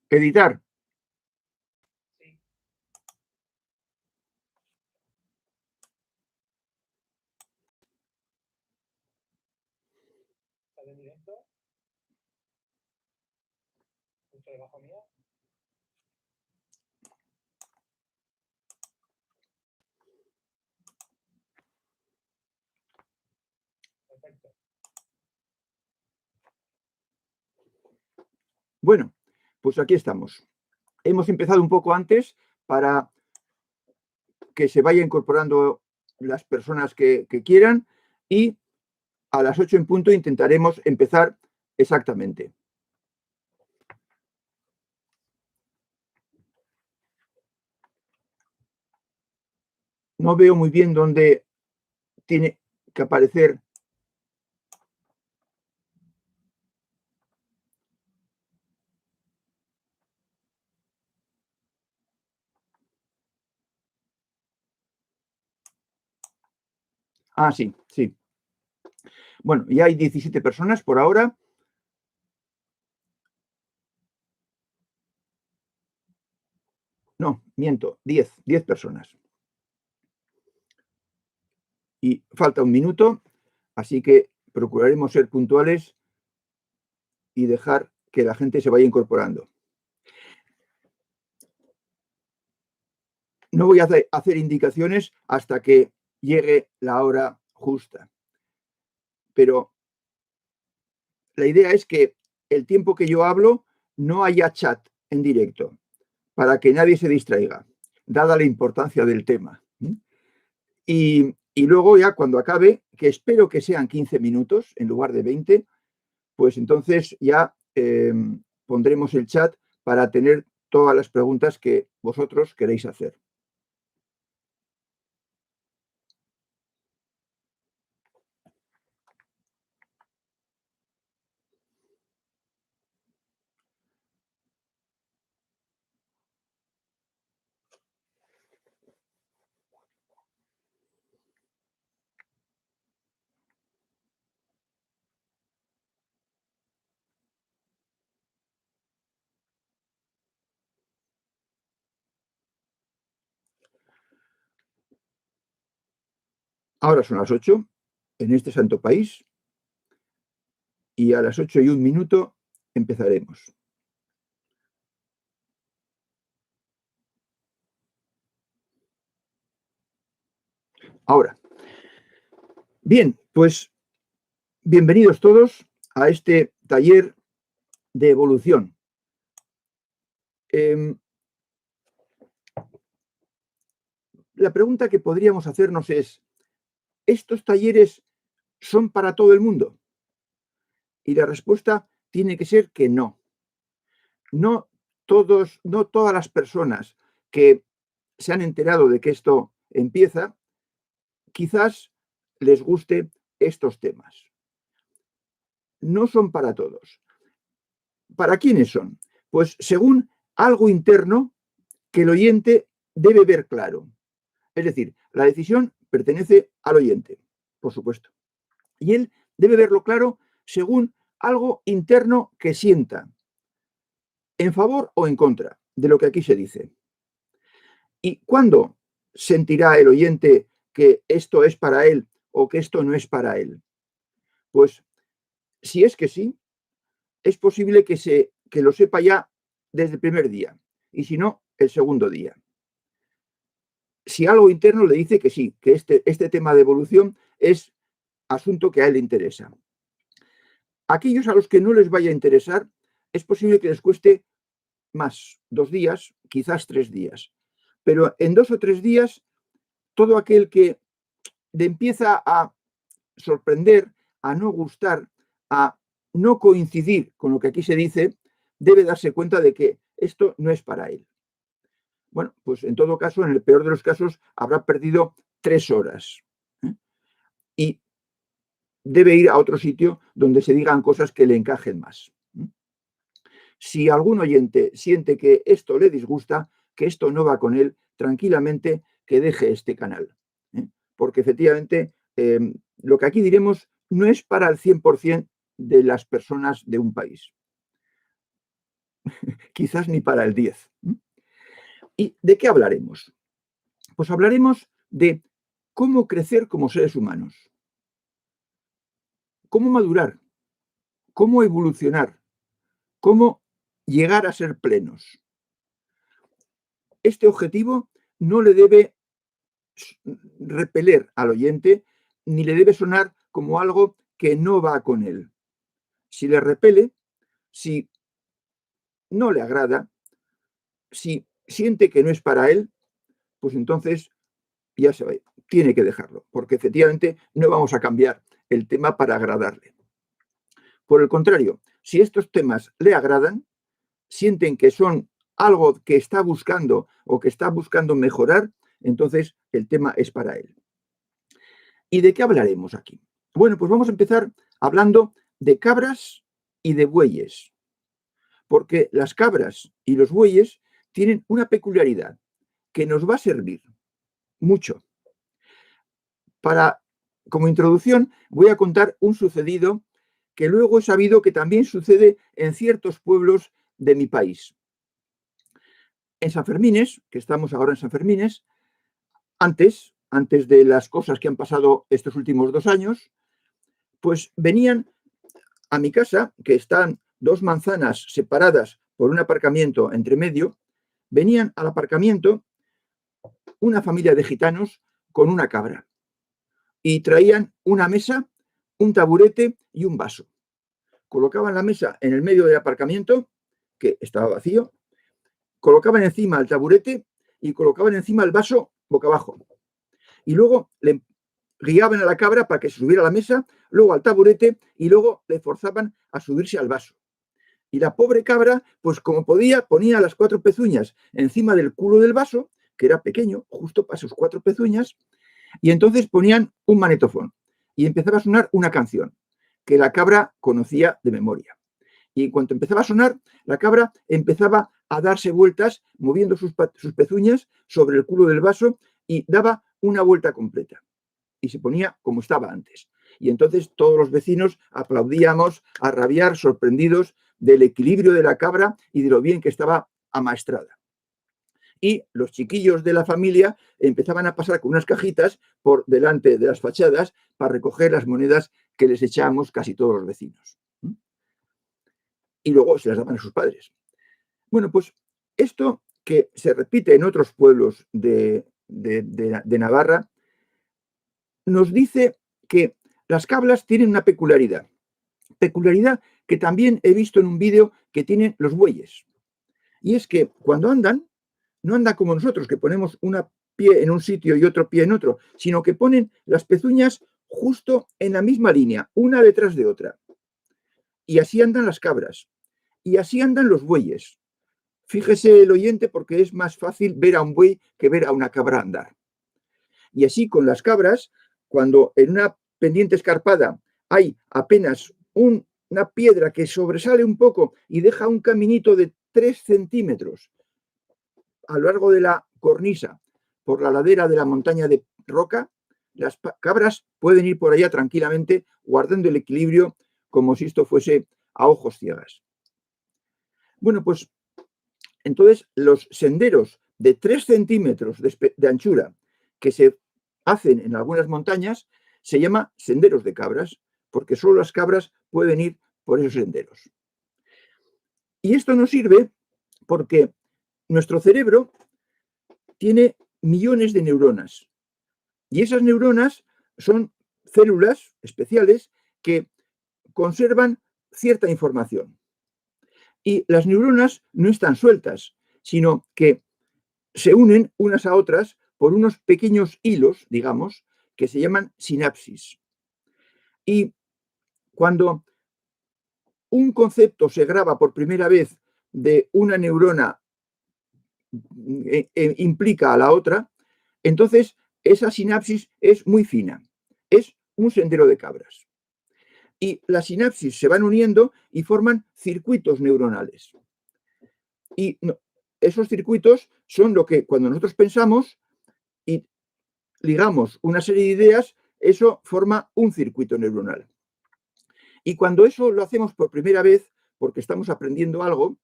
Editar. Sí. ¿Sale en directo? ¿Justo debajo mía? Perfecto. Bueno, pues aquí estamos. Hemos empezado un poco antes para que se vaya incorporando las personas que quieran y a las 8 en punto intentaremos empezar exactamente. No veo muy bien dónde tiene que aparecer. Ah, sí, sí. Bueno, ya hay 17 personas por ahora. No, miento, 10 personas. Y falta un minuto, así que procuraremos ser puntuales y dejar que la gente se vaya incorporando. No voy a hacer indicaciones hasta que llegue la hora justa, pero la idea es que el tiempo que yo hablo no haya chat en directo, para que nadie se distraiga, dada la importancia del tema. Y luego ya cuando acabe, que espero que sean 15 minutos en lugar de 20, pues entonces ya pondremos el chat para tener todas las preguntas que vosotros queréis hacer. Ahora son las 8 en este santo país y a las 8 y un minuto empezaremos. Ahora, bien, pues bienvenidos todos a este taller de evolución. La pregunta que podríamos hacernos es, ¿estos talleres son para todo el mundo? Y la respuesta tiene que ser que no. No todas las personas que se han enterado de que esto empieza, quizás les guste estos temas. No son para todos. ¿Para quiénes son? Pues según algo interno que el oyente debe ver claro. Es decir, la decisión pertenece al oyente, por supuesto. Y él debe verlo claro según algo interno que sienta, en favor o en contra de lo que aquí se dice. ¿Y cuándo sentirá el oyente que esto es para él o que esto no es para él? Pues si es que sí, es posible que lo sepa ya desde el primer día y si no, el segundo día. Si algo interno le dice que sí, que este tema de evolución es asunto que a él le interesa. Aquellos a los que no les vaya a interesar, es posible que les cueste más, 2 días, quizás 3 días. Pero en 2 o 3 días, todo aquel que le empieza a sorprender, a no gustar, a no coincidir con lo que aquí se dice, debe darse cuenta de que esto no es para él. Bueno, pues en todo caso, en el peor de los casos, habrá perdido 3 horas. Y debe ir a otro sitio donde se digan cosas que le encajen más. Si algún oyente siente que esto le disgusta, que esto no va con él, tranquilamente que deje este canal. Porque efectivamente lo que aquí diremos no es para el 100% de las personas de un país. quizás ni para el 10. ¿Y de qué hablaremos? Pues hablaremos de cómo crecer como seres humanos, cómo madurar, cómo evolucionar, cómo llegar a ser plenos. Este objetivo no le debe repeler al oyente ni le debe sonar como algo que no va con él. Si le repele, si no le agrada, si siente que no es para él, pues entonces ya se va, tiene que dejarlo, porque efectivamente no vamos a cambiar el tema para agradarle. Por el contrario, si estos temas le agradan, sienten que son algo que está buscando o que está buscando mejorar, entonces el tema es para él. ¿Y de qué hablaremos aquí? Bueno, pues vamos a empezar hablando de cabras y de bueyes, porque las cabras y los bueyes tienen una peculiaridad que nos va a servir mucho. Como introducción, voy a contar un sucedido que luego he sabido que también sucede en ciertos pueblos de mi país. En San Fermines, que estamos ahora en San Fermines, antes de las cosas que han pasado estos últimos 2 años, pues venían a mi casa, que están 2 manzanas separadas por un aparcamiento entre medio, venían al aparcamiento una familia de gitanos con una cabra y traían una mesa, un taburete y un vaso. Colocaban la mesa en el medio del aparcamiento, que estaba vacío, colocaban encima el taburete y colocaban encima el vaso boca abajo. Y luego le guiaban a la cabra para que se subiera a la mesa, luego al taburete y luego le forzaban a subirse al vaso. Y la pobre cabra, pues como podía, ponía las 4 pezuñas encima del culo del vaso, que era pequeño, justo para sus 4 pezuñas, y entonces ponían un manetofón y empezaba a sonar una canción que la cabra conocía de memoria. Y en cuanto empezaba a sonar, la cabra empezaba a darse vueltas, moviendo sus pezuñas sobre el culo del vaso y daba una vuelta completa. Y se ponía como estaba antes. Y entonces todos los vecinos aplaudíamos a rabiar, sorprendidos del equilibrio de la cabra y de lo bien que estaba amaestrada. Y los chiquillos de la familia empezaban a pasar con unas cajitas por delante de las fachadas para recoger las monedas que les echábamos casi todos los vecinos. Y luego se las daban a sus padres. Bueno, pues esto que se repite en otros pueblos de Navarra, nos dice que las cabras tienen una peculiaridad que también he visto en un vídeo que tienen los bueyes. Y es que cuando andan, no andan como nosotros, que ponemos un pie en un sitio y otro pie en otro, sino que ponen las pezuñas justo en la misma línea, una detrás de otra. Y así andan las cabras. Y así andan los bueyes. Fíjese el oyente porque es más fácil ver a un buey que ver a una cabra andar. Y así con las cabras, cuando en una pendiente escarpada hay apenas una piedra que sobresale un poco y deja un caminito de 3 centímetros a lo largo de la cornisa por la ladera de la montaña de roca, las cabras pueden ir por allá tranquilamente guardando el equilibrio como si esto fuese a ojos ciegas. Bueno, pues entonces los senderos de 3 centímetros de anchura que se hacen en algunas montañas se llama senderos de cabras, porque solo las cabras pueden ir por esos senderos. Y esto nos sirve porque nuestro cerebro tiene millones de neuronas. Y esas neuronas son células especiales que conservan cierta información. Y las neuronas no están sueltas, sino que se unen unas a otras por unos pequeños hilos, digamos, que se llaman sinapsis. Y cuando un concepto se graba por primera vez de una neurona implica a la otra, entonces esa sinapsis es muy fina, es un sendero de cabras. Y las sinapsis se van uniendo y forman circuitos neuronales. Y esos circuitos son lo que cuando nosotros pensamos y ligamos una serie de ideas, eso forma un circuito neuronal. Y cuando eso lo hacemos por primera vez, porque estamos aprendiendo algo,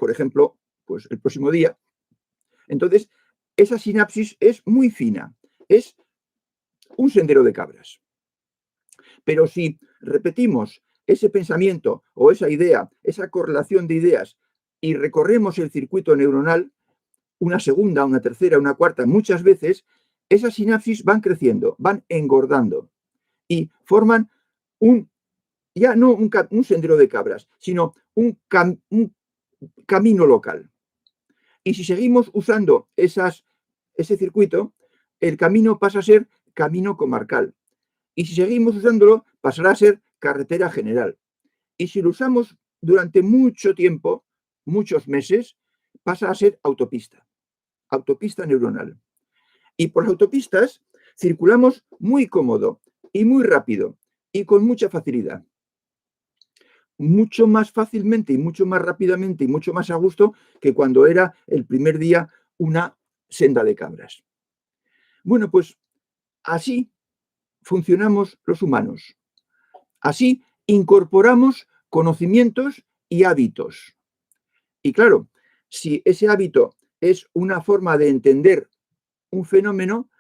por ejemplo, pues el próximo día. Entonces, esa sinapsis es muy fina, es un sendero de cabras. Pero si repetimos ese pensamiento o esa idea, esa correlación de ideas y recorremos el circuito neuronal, una segunda, una tercera, una cuarta, muchas veces, esas sinapsis van creciendo, van engordando y forman ya no un sendero de cabras, sino un camino local. Y si seguimos usando ese circuito, el camino pasa a ser camino comarcal. Y si seguimos usándolo, pasará a ser carretera general. Y si lo usamos durante mucho tiempo, muchos meses, pasa a ser autopista neuronal. Y por las autopistas circulamos muy cómodo y muy rápido y con mucha facilidad. Mucho más fácilmente y mucho más rápidamente y mucho más a gusto que cuando era el primer día una senda de cabras. Bueno, pues así funcionamos los humanos. Así incorporamos conocimientos y hábitos. Y claro, si ese hábito es una forma de entender un fenómeno,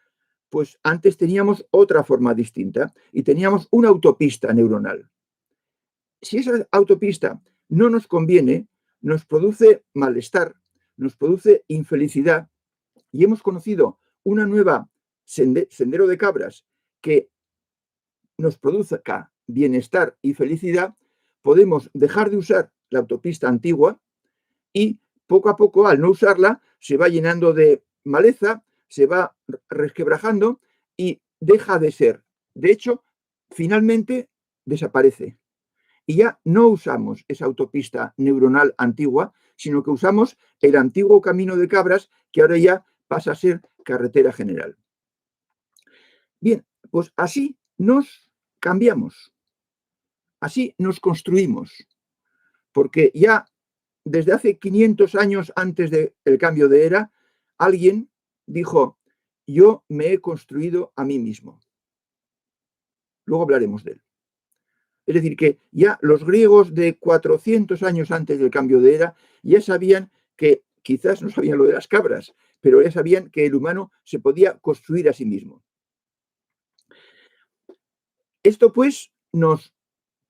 pues antes teníamos otra forma distinta y teníamos una autopista neuronal. Si esa autopista no nos conviene, nos produce malestar, nos produce infelicidad y hemos conocido una nueva sendero de cabras que nos produzca bienestar y felicidad, podemos dejar de usar la autopista antigua y poco a poco, al no usarla, se va llenando de maleza, se va resquebrajando y deja de ser. De hecho, finalmente desaparece. Y ya no usamos esa autopista neuronal antigua, sino que usamos el antiguo camino de cabras que ahora ya pasa a ser carretera general. Bien, pues así nos cambiamos, así nos construimos, porque ya desde hace 500 años antes del cambio de era, alguien dijo, yo me he construido a mí mismo. Luego hablaremos de él. Es decir, que ya los griegos de 400 años antes del cambio de era ya sabían que, quizás no sabían lo de las cabras, pero ya sabían que el humano se podía construir a sí mismo. Esto pues nos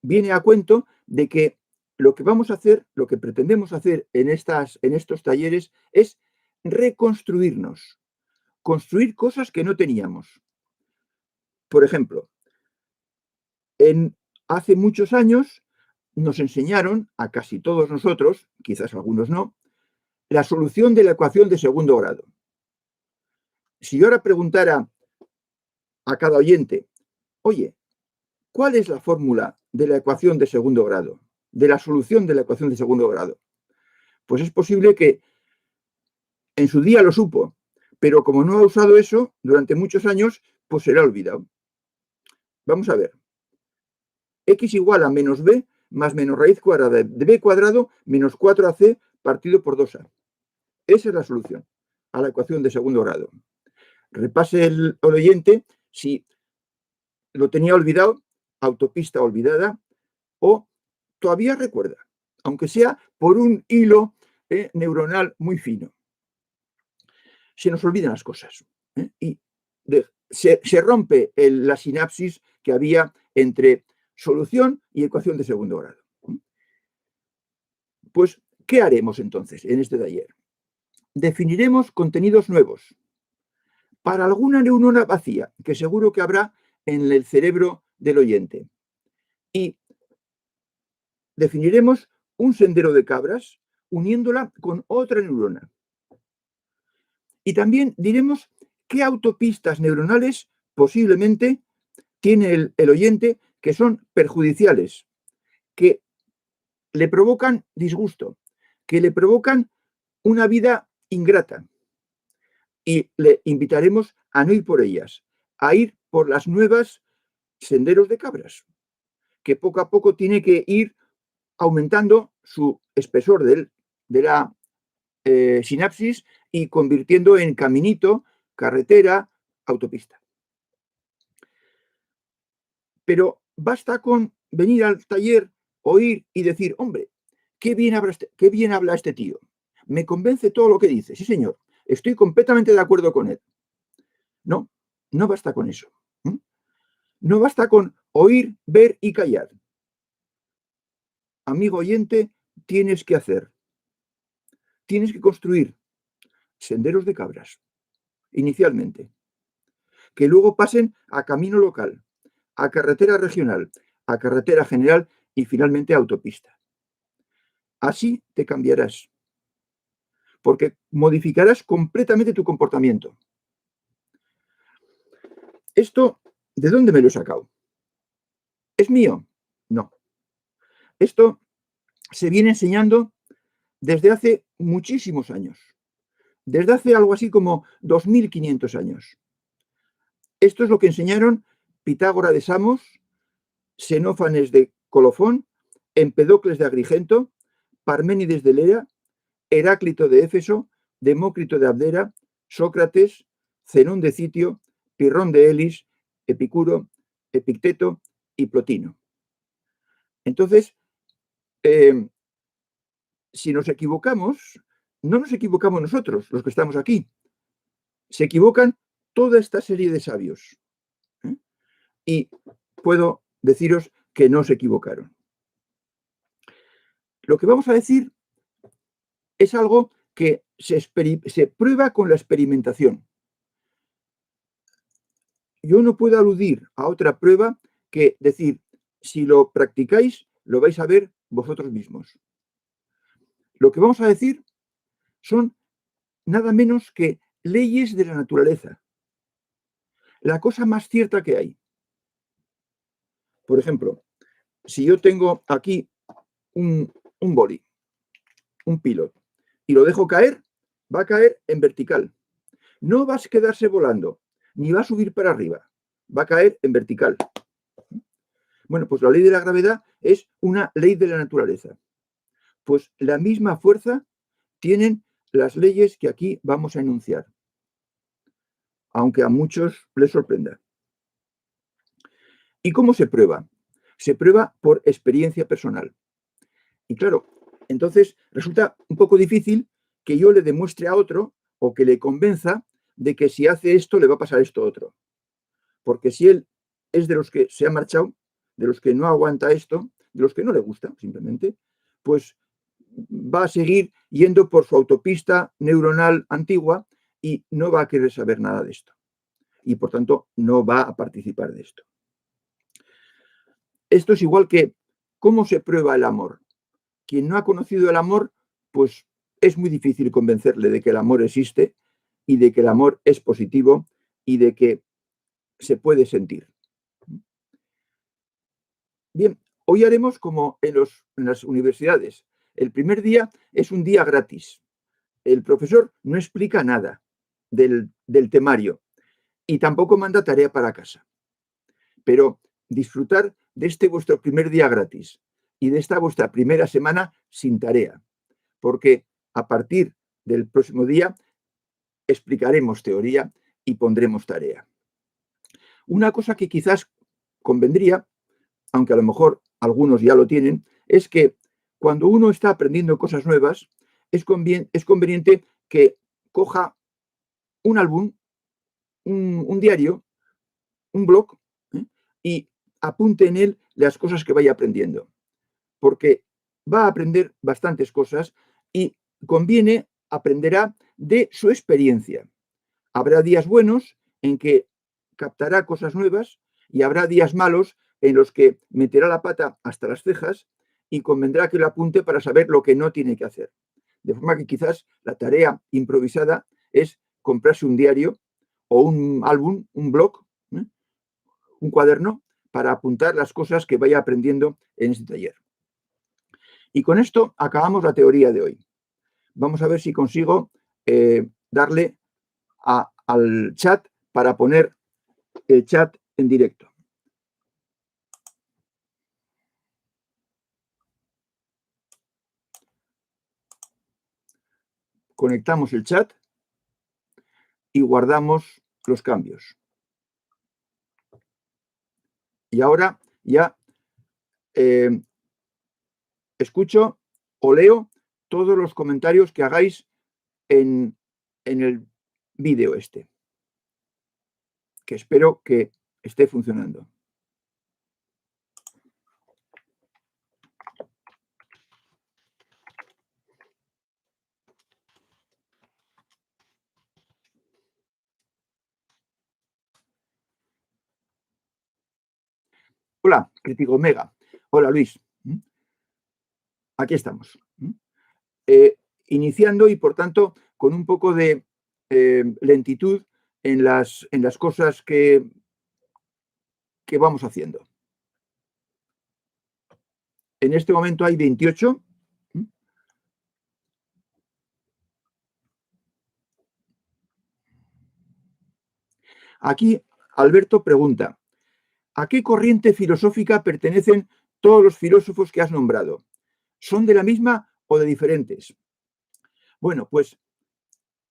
viene a cuento de que lo que vamos a hacer, lo que pretendemos hacer en estos talleres es reconstruirnos, construir cosas que no teníamos. Por ejemplo, hace muchos años nos enseñaron, a casi todos nosotros, quizás algunos no, la solución de la ecuación de segundo grado. Si yo ahora preguntara a cada oyente, oye, ¿cuál es la fórmula de la ecuación de segundo grado? De la solución de la ecuación de segundo grado. Pues es posible que en su día lo supo, pero como no ha usado eso durante muchos años, pues se le ha olvidado. Vamos a ver. X igual a menos b más menos raíz cuadrada de b cuadrado menos 4ac partido por 2a. Esa es la solución a la ecuación de segundo grado. Repase el oyente si lo tenía olvidado, autopista olvidada, o todavía recuerda, aunque sea por un hilo neuronal muy fino. Se nos olvidan las cosas y se rompe la sinapsis que había entre solución y ecuación de segundo grado. Pues, ¿qué haremos entonces en este taller? Definiremos contenidos nuevos para alguna neurona vacía, que seguro que habrá en el cerebro del oyente. Y definiremos un sendero de cabras uniéndola con otra neurona. Y también diremos qué autopistas neuronales posiblemente tiene el oyente que son perjudiciales, que le provocan disgusto, que le provocan una vida ingrata. Y le invitaremos a no ir por ellas, a ir por las nuevas senderos de cabras, que poco a poco tiene que ir aumentando su espesor de la sinapsis y convirtiendo en caminito, carretera, autopista. Pero basta con venir al taller, oír y decir, hombre, qué bien habla este tío. Me convence todo lo que dice. Sí, señor. Estoy completamente de acuerdo con él. No, no basta con eso. No basta con oír, ver y callar. Amigo oyente, tienes que hacer. Tienes que construir senderos de cabras, inicialmente, que luego pasen a camino local, a carretera regional, a carretera general y finalmente a autopista. Así te cambiarás, porque modificarás completamente tu comportamiento. ¿Esto de dónde me lo he sacado? ¿Es mío? No. Esto se viene enseñando desde hace muchísimos años, desde hace algo así como 2500 años. Esto es lo que enseñaron Pitágora de Samos, Xenófanes de Colofón, Empedocles de Agrigento, Parménides de Lera, Heráclito de Éfeso, Demócrito de Abdera, Sócrates, Zenón de Citio, Pirrón de Elis, Epicuro, Epicteto y Plotino. Entonces, si nos equivocamos, no nos equivocamos nosotros, los que estamos aquí. Se equivocan toda esta serie de sabios. Y puedo deciros que no se equivocaron. Lo que vamos a decir es algo que se prueba con la experimentación. Yo no puedo aludir a otra prueba que decir, si lo practicáis, lo vais a ver vosotros mismos. Lo que vamos a decir son nada menos que leyes de la naturaleza. La cosa más cierta que hay. Por ejemplo, si yo tengo aquí un boli, un pilot, y lo dejo caer, va a caer en vertical. No va a quedarse volando, ni va a subir para arriba, va a caer en vertical. Bueno, pues la ley de la gravedad es una ley de la naturaleza. Pues la misma fuerza tienen las leyes que aquí vamos a enunciar, aunque a muchos les sorprenda. ¿Y cómo se prueba? Se prueba por experiencia personal. Y claro, entonces resulta un poco difícil que yo le demuestre a otro o que le convenza de que si hace esto le va a pasar esto otro. Porque si él es de los que se ha marchado, de los que no aguanta esto, de los que no le gusta simplemente, pues va a seguir yendo por su autopista neuronal antigua y no va a querer saber nada de esto. Y por tanto no va a participar de esto. Esto es igual que cómo se prueba el amor. Quien no ha conocido el amor, pues es muy difícil convencerle de que el amor existe y de que el amor es positivo y de que se puede sentir. Bien, hoy haremos como en las universidades. El primer día es un día gratis. El profesor no explica nada del temario y tampoco manda tarea para casa. Pero disfrutar de este vuestro primer día gratis y de esta vuestra primera semana sin tarea, porque a partir del próximo día explicaremos teoría y pondremos tarea. Una cosa que quizás convendría, aunque a lo mejor algunos ya lo tienen, es que cuando uno está aprendiendo cosas nuevas, es conveniente que coja un álbum, un diario, un blog, y apunte en él las cosas que vaya aprendiendo. Porque va a aprender bastantes cosas y aprenderá de su experiencia. Habrá días buenos en que captará cosas nuevas y habrá días malos en los que meterá la pata hasta las cejas y convendrá que lo apunte para saber lo que no tiene que hacer. De forma que quizás la tarea improvisada es comprarse un diario o un álbum, un blog, un cuaderno, para apuntar las cosas que vaya aprendiendo en este taller. Y con esto acabamos la teoría de hoy. Vamos a ver si consigo darle al chat para poner el chat en directo. Conectamos el chat y guardamos los cambios. Y ahora ya escucho o leo todos los comentarios que hagáis en el vídeo este, que espero que esté funcionando. Hola, Crítico Omega. Hola, Luis. Aquí estamos. Iniciando y, por tanto, con un poco de lentitud en las cosas que vamos haciendo. En este momento hay 28. Aquí Alberto pregunta, ¿a qué corriente filosófica pertenecen todos los filósofos que has nombrado? ¿Son de la misma o de diferentes? Bueno, pues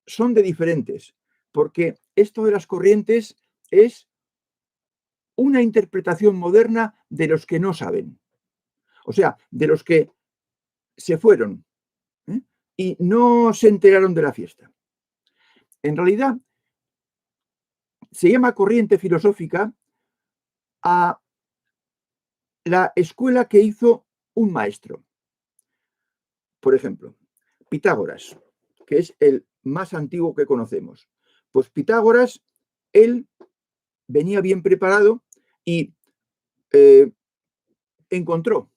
son de diferentes, porque esto de las corrientes es una interpretación moderna de los que no saben. O sea, de los que se fueron y no se enteraron de la fiesta. En realidad, se llama corriente filosófica a la escuela que hizo un maestro. Por ejemplo, Pitágoras, que es el más antiguo que conocemos. Pues Pitágoras, él venía bien preparado y encontró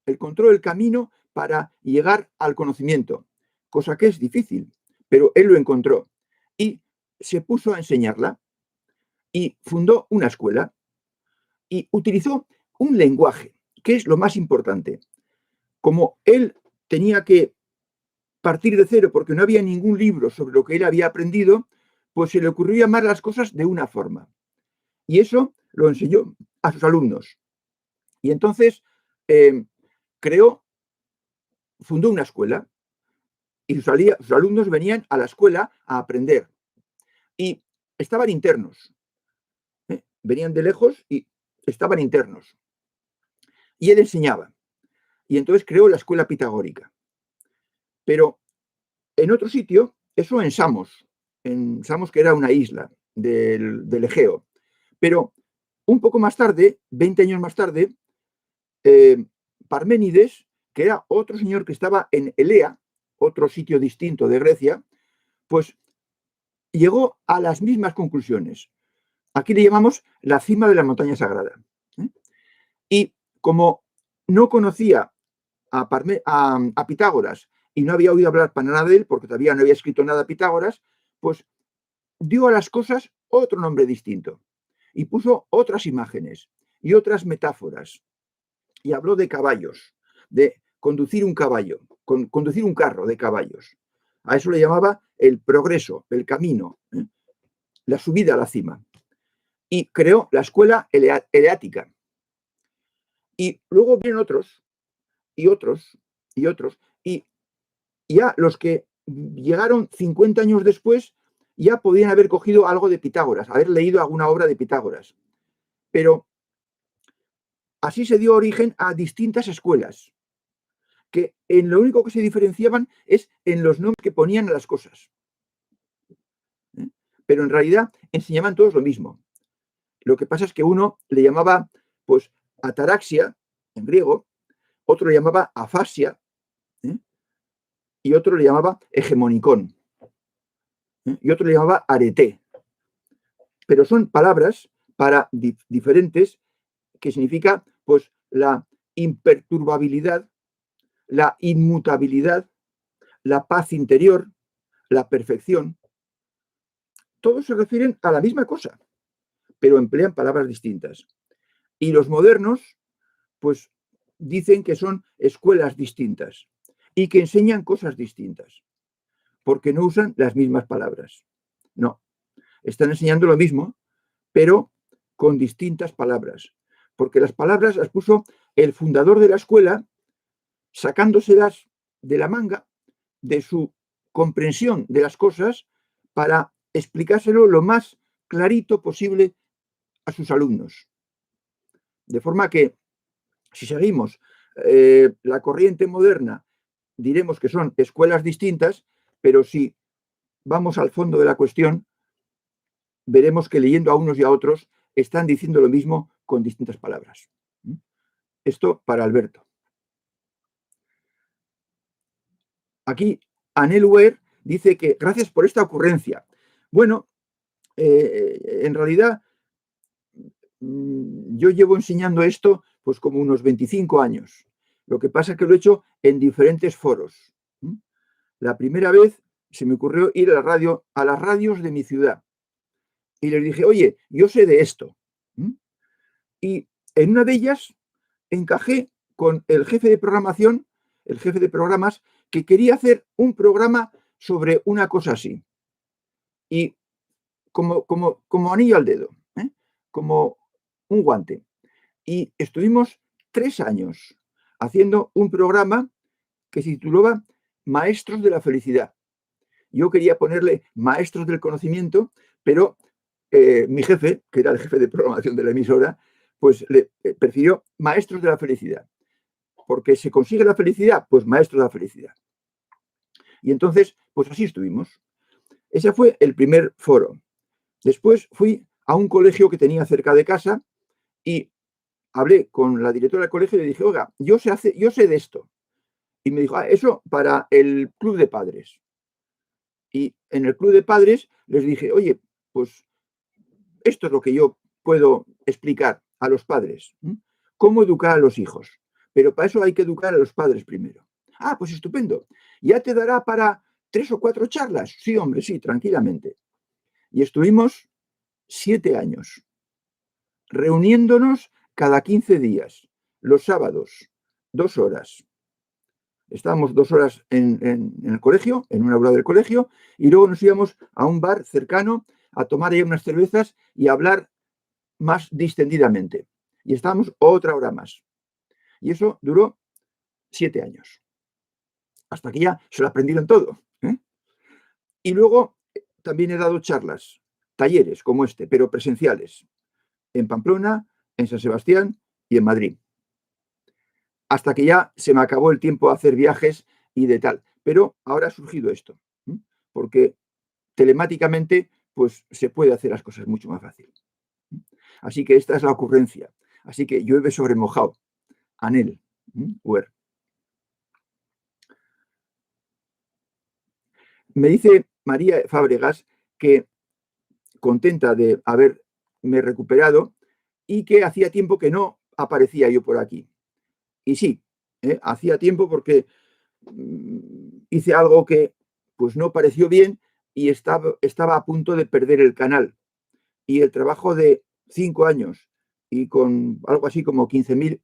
el camino para llegar al conocimiento, cosa que es difícil, pero él lo encontró y se puso a enseñarla y fundó una escuela y utilizó un lenguaje, que es lo más importante. Como él tenía que partir de cero porque no había ningún libro sobre lo que él había aprendido, pues se le ocurrió llamar las cosas de una forma. Y eso lo enseñó a sus alumnos. Y entonces fundó una escuela y sus alumnos venían a la escuela a aprender. Y estaban internos. Venían de lejos y estaban internos. Y él enseñaba. Y entonces creó la escuela pitagórica. Pero en otro sitio, eso en Samos, que era una isla del Egeo. Pero un poco más tarde, 20 años más tarde, Parménides, que era otro señor que estaba en Elea, otro sitio distinto de Grecia, pues llegó a las mismas conclusiones. Aquí le llamamos la cima de la montaña sagrada. Y como no conocía a Pitágoras y no había oído hablar para nada de él, porque todavía no había escrito nada Pitágoras, pues dio a las cosas otro nombre distinto y puso otras imágenes y otras metáforas. Y habló de caballos, de conducir un caballo, conducir un carro de caballos. A eso le llamaba el progreso, el camino, la subida a la cima. Y creó la escuela eleática. Y luego vienen otros, y otros, y otros, y ya los que llegaron 50 años después ya podían haber cogido algo de Pitágoras, haber leído alguna obra de Pitágoras. Pero así se dio origen a distintas escuelas, que en lo único que se diferenciaban es en los nombres que ponían a las cosas. Pero en realidad enseñaban todos lo mismo. Lo que pasa es que uno le llamaba, pues, ataraxia, en griego, otro le llamaba afasia, y otro le llamaba hegemonicón, y otro le llamaba arete. Pero son palabras para diferentes que significa, pues, la imperturbabilidad, la inmutabilidad, la paz interior, la perfección. Todos se refieren a la misma cosa, pero emplean palabras distintas. Y los modernos, pues, dicen que son escuelas distintas y que enseñan cosas distintas, porque no usan las mismas palabras. No, están enseñando lo mismo, pero con distintas palabras, porque las palabras las puso el fundador de la escuela, sacándoselas de la manga, de su comprensión de las cosas, para explicárselo lo más clarito posible a sus alumnos. De forma que, si seguimos la corriente moderna diremos que son escuelas distintas, pero si vamos al fondo de la cuestión, veremos que leyendo a unos y a otros están diciendo lo mismo con distintas palabras. Esto para Alberto. Aquí Anel Weir dice que gracias por esta ocurrencia. Bueno, en realidad yo llevo enseñando esto pues como unos 25 años. Lo que pasa es que lo he hecho en diferentes foros. La primera vez se me ocurrió ir a la radio, a las radios de mi ciudad. Y les dije, oye, yo sé de esto. Y en una de ellas encajé con el jefe de programación, el jefe de programas, que quería hacer un programa sobre una cosa así. Y como anillo al dedo, como un guante. Y estuvimos 3 años haciendo un programa que se titulaba Maestros de la Felicidad. Yo quería ponerle Maestros del Conocimiento, pero mi jefe, que era el jefe de programación de la emisora, pues le prefirió Maestros de la Felicidad. Porque se consigue la felicidad, pues Maestros de la Felicidad. Y entonces, pues así estuvimos. Ese fue el primer foro. Después fui a un colegio que tenía cerca de casa y hablé con la directora del colegio y le dije, oiga, yo sé de esto. Y me dijo, eso para el club de padres. Y en el club de padres les dije, oye, pues esto es lo que yo puedo explicar a los padres. ¿Cómo educar a los hijos? Pero para eso hay que educar a los padres primero. Ah, pues estupendo. ¿Ya te dará para 3 o 4 charlas? Sí, hombre, sí, tranquilamente. Y estuvimos 7 años reuniéndonos cada 15 días, los sábados, 2 horas. Estábamos 2 horas en el colegio, en una aula del colegio, y luego nos íbamos a un bar cercano a tomar ahí unas cervezas y a hablar más distendidamente. Y estábamos otra hora más. Y eso duró 7 años. Hasta que ya se lo aprendieron todo. Y luego también he dado charlas, talleres como este, pero presenciales, en Pamplona, en San Sebastián y en Madrid. Hasta que ya se me acabó el tiempo a hacer viajes y de tal. Pero ahora ha surgido esto, porque telemáticamente pues se puede hacer las cosas mucho más fácil. Así que esta es la ocurrencia. Así que llueve sobre mojado. Anel Weir. Me dice María Fábregas que contenta de haberme recuperado y que hacía tiempo que no aparecía yo por aquí. Y sí, hacía tiempo porque hice algo que pues no pareció bien y estaba a punto de perder el canal. Y el trabajo de 5 años y con algo así como 15.000,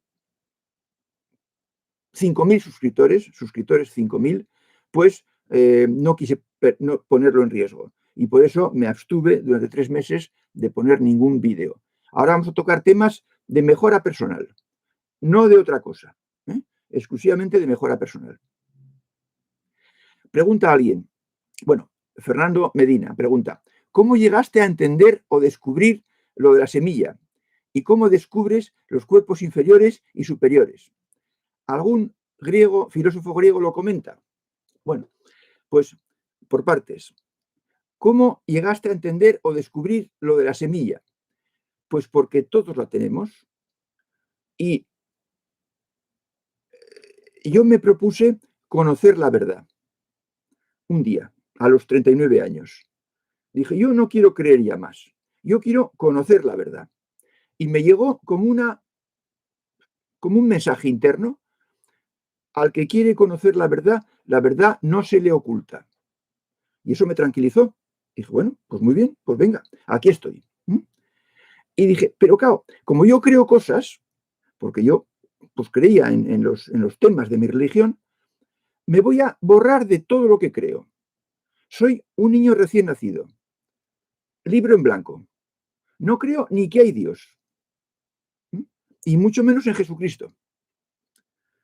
5.000 suscriptores 5.000, pues no quise no ponerlo en riesgo. Y por eso me abstuve durante 3 meses de poner ningún vídeo. Ahora vamos a tocar temas de mejora personal, no de otra cosa, exclusivamente de mejora personal. Pregunta a alguien. Bueno, Fernando Medina pregunta, ¿cómo llegaste a entender o descubrir lo de la semilla? ¿Y cómo descubres los cuerpos inferiores y superiores? ¿Algún filósofo griego lo comenta? Bueno, pues por partes. ¿Cómo llegaste a entender o descubrir lo de la semilla? Pues porque todos la tenemos. Y yo me propuse conocer la verdad. Un día, a los 39 años. Dije, yo no quiero creer ya más. Yo quiero conocer la verdad. Y me llegó como un mensaje interno. Al que quiere conocer la verdad no se le oculta. Y eso me tranquilizó. Dije, bueno, pues muy bien, pues venga, aquí estoy. Y dije, pero claro, como yo creo cosas, porque yo pues creía en los temas de mi religión, me voy a borrar de todo lo que creo. Soy un niño recién nacido, libro en blanco. No creo ni que hay Dios, y mucho menos en Jesucristo.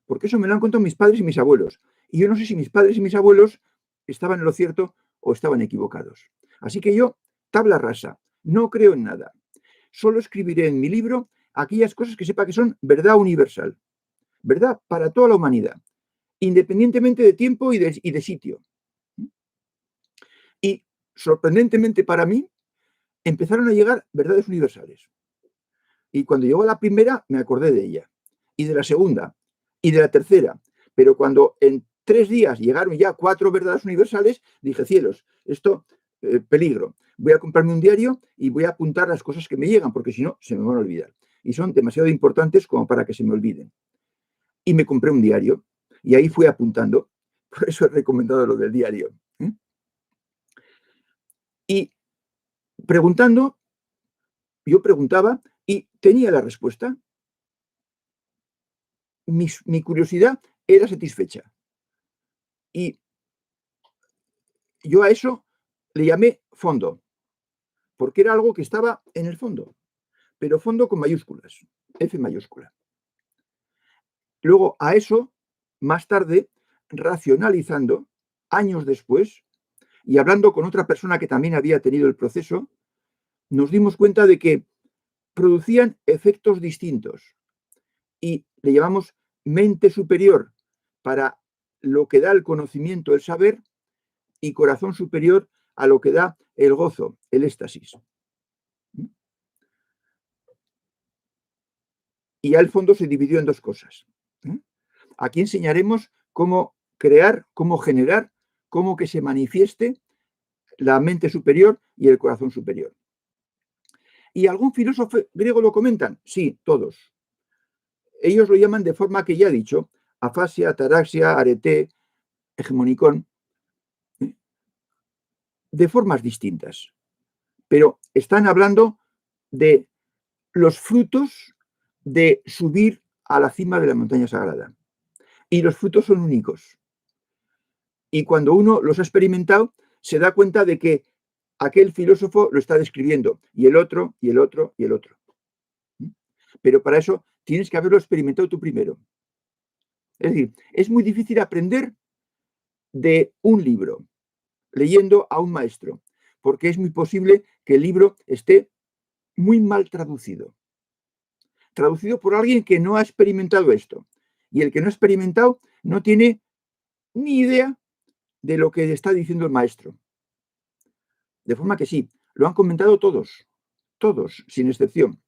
Porque eso me lo han contado mis padres y mis abuelos. Y yo no sé si mis padres y mis abuelos estaban en lo cierto o estaban equivocados. Así que yo, tabla rasa, no creo en nada. Solo escribiré en mi libro aquellas cosas que sepa que son verdad universal, verdad para toda la humanidad. independientemente de tiempo y de sitio. Y sorprendentemente para mí, empezaron a llegar verdades universales. Y cuando llegó la primera, me acordé de ella, y de la segunda, y de la tercera. Pero cuando en 3 días llegaron ya 4 verdades universales, dije, cielos, esto, peligro. Voy a comprarme un diario y voy a apuntar las cosas que me llegan, porque si no, se me van a olvidar. Y son demasiado importantes como para que se me olviden. Y me compré un diario, y ahí fui apuntando. Por eso he recomendado lo del diario. Y preguntando, yo preguntaba y tenía la respuesta. Mi curiosidad era satisfecha. Y yo a eso le llamé fondo, porque era algo que estaba en el fondo, pero fondo con mayúsculas, F mayúscula. Luego a eso, más tarde, racionalizando, años después, y hablando con otra persona que también había tenido el proceso, nos dimos cuenta de que producían efectos distintos. Y le llamamos mente superior para lo que da el conocimiento, el saber, y corazón superior a lo que da el gozo, el éxtasis. Y ya el fondo se dividió en 2 cosas. Aquí enseñaremos cómo crear, cómo generar, cómo que se manifieste la mente superior y el corazón superior. ¿Y algún filósofo griego lo comentan? Sí, todos. Ellos lo llaman de forma que ya he dicho, afasia, ataraxia, arete, hegemonicón, de formas distintas. Pero están hablando de los frutos de subir a la cima de la montaña sagrada. Y los frutos son únicos. Y cuando uno los ha experimentado, se da cuenta de que aquel filósofo lo está describiendo, y el otro, y el otro, y el otro. Pero para eso tienes que haberlo experimentado tú primero. Es decir, es muy difícil aprender de un libro, leyendo a un maestro, porque es muy posible que el libro esté muy mal traducido. Traducido por alguien que no ha experimentado esto. Y el que no ha experimentado no tiene ni idea de lo que está diciendo el maestro. De forma que sí, lo han comentado todos, sin excepción.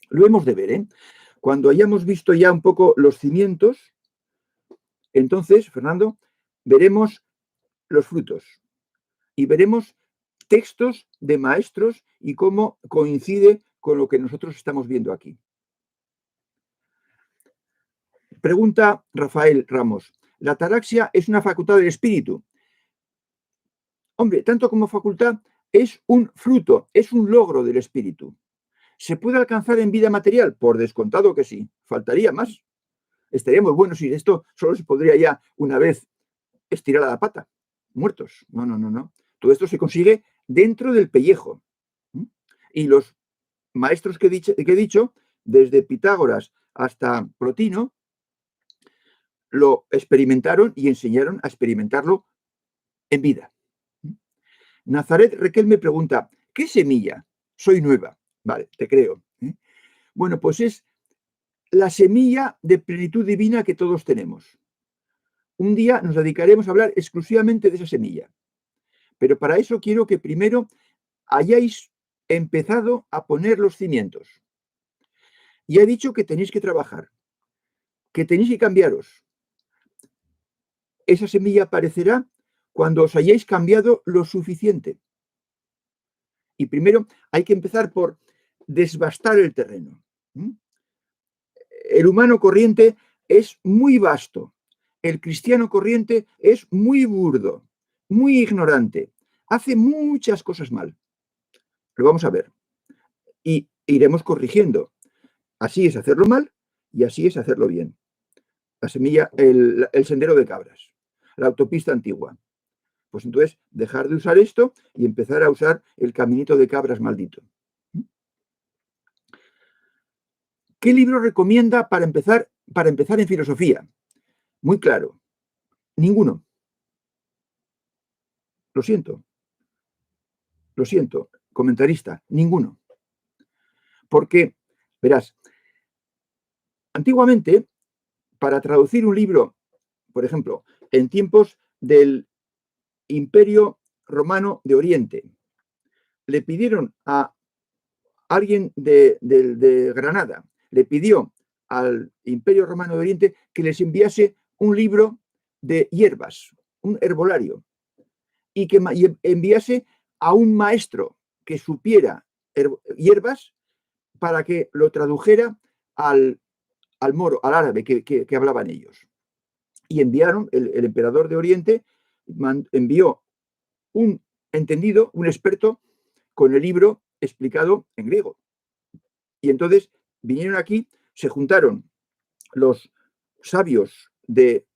Lo hemos de ver, ¿eh? Cuando hayamos visto ya un poco los cimientos, entonces, Fernando, veremos los frutos y veremos textos de maestros y cómo coincide con lo que nosotros estamos viendo aquí. Pregunta Rafael Ramos. ¿La ataraxia es una facultad del espíritu? Hombre, tanto como facultad, es un fruto, es un logro del espíritu. ¿Se puede alcanzar en vida material? Por descontado que sí. Faltaría más. Estaríamos buenos si esto solo se podría ya una vez estirar a la pata. Muertos. No. Todo esto se consigue dentro del pellejo. Y los maestros que he dicho, desde Pitágoras hasta Plotino, lo experimentaron y enseñaron a experimentarlo en vida. Nazaret Requel me pregunta, ¿qué semilla? Soy nueva. Vale, te creo. Bueno, pues es la semilla de plenitud divina que todos tenemos. Un día nos dedicaremos a hablar exclusivamente de esa semilla. Pero para eso quiero que primero hayáis empezado a poner los cimientos. Y he dicho que tenéis que trabajar, que tenéis que cambiaros. Esa semilla aparecerá cuando os hayáis cambiado lo suficiente. Y primero hay que empezar por desbastar el terreno. El humano corriente es muy vasto. El cristiano corriente es muy burdo, muy ignorante. Hace muchas cosas mal. Lo vamos a ver. Y iremos corrigiendo. Así es hacerlo mal y así es hacerlo bien. La semilla, el sendero de cabras, la autopista antigua. Pues entonces dejar de usar esto y empezar a usar el caminito de cabras maldito. ¿Qué libro recomienda para empezar en filosofía? Muy claro. Ninguno. Lo siento, comentarista, ninguno. Porque, verás, antiguamente, para traducir un libro, por ejemplo, en tiempos del Imperio Romano de Oriente, le pidieron a alguien de Granada, le pidió al Imperio Romano de Oriente que les enviase un libro de hierbas, un herbolario, y que enviase a un maestro que supiera hierbas para que lo tradujera al moro, al árabe que hablaban ellos. Y enviaron, el emperador de Oriente envió un entendido, un experto, con el libro explicado en griego. Y entonces vinieron aquí, se juntaron los sabios del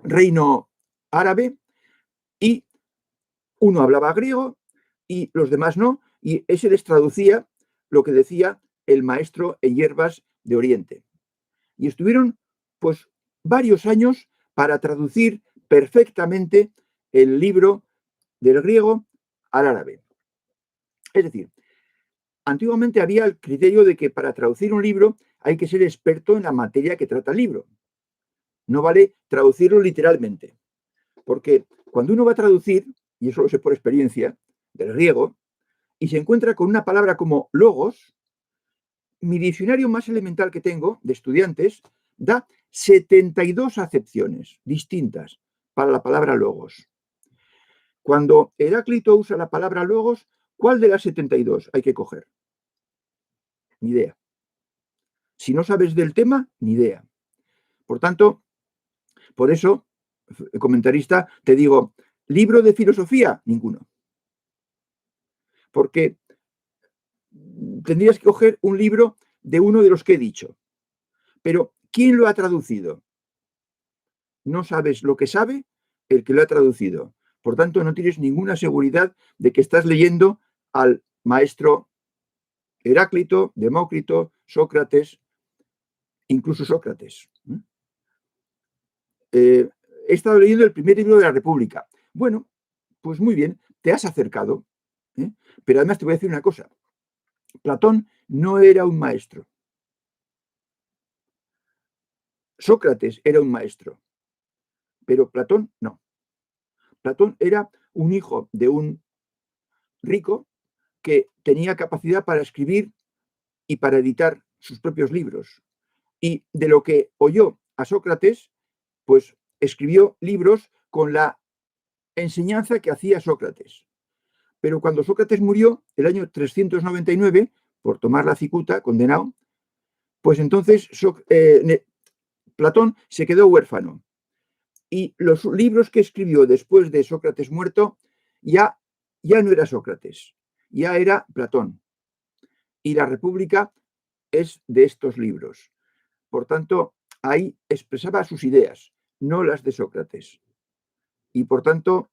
reino árabe y uno hablaba griego y los demás no, y ese les traducía lo que decía el maestro en hierbas de Oriente. Y estuvieron pues varios años para traducir perfectamente el libro del griego al árabe. Es decir, antiguamente había el criterio de que para traducir un libro hay que ser experto en la materia que trata el libro. No vale traducirlo literalmente, porque cuando uno va a traducir, y eso lo sé por experiencia, del griego, y se encuentra con una palabra como logos, mi diccionario más elemental que tengo de estudiantes da 72 acepciones distintas para la palabra logos. Cuando Heráclito usa la palabra logos, ¿cuál de las 72 hay que coger? Ni idea. Si no sabes del tema, ni idea. Por tanto, por eso, comentarista, te digo, libro de filosofía, ninguno. Porque tendrías que coger un libro de uno de los que he dicho. Pero, ¿quién lo ha traducido? No sabes lo que sabe el que lo ha traducido. Por tanto, no tienes ninguna seguridad de que estás leyendo al maestro Heráclito, Demócrito, Sócrates, incluso Sócrates. He estado leyendo el primer libro de la República. Bueno, pues muy bien, te has acercado. Pero además te voy a decir una cosa. Platón no era un maestro. Sócrates era un maestro, pero Platón no. Platón era un hijo de un rico que tenía capacidad para escribir y para editar sus propios libros. Y de lo que oyó a Sócrates, pues escribió libros con la enseñanza que hacía Sócrates. Pero cuando Sócrates murió, el año 399, por tomar la cicuta, condenado, pues entonces Platón se quedó huérfano. Y los libros que escribió después de Sócrates muerto ya no era Sócrates, ya era Platón. Y la República es de estos libros. Por tanto, ahí expresaba sus ideas, no las de Sócrates. Y por tanto,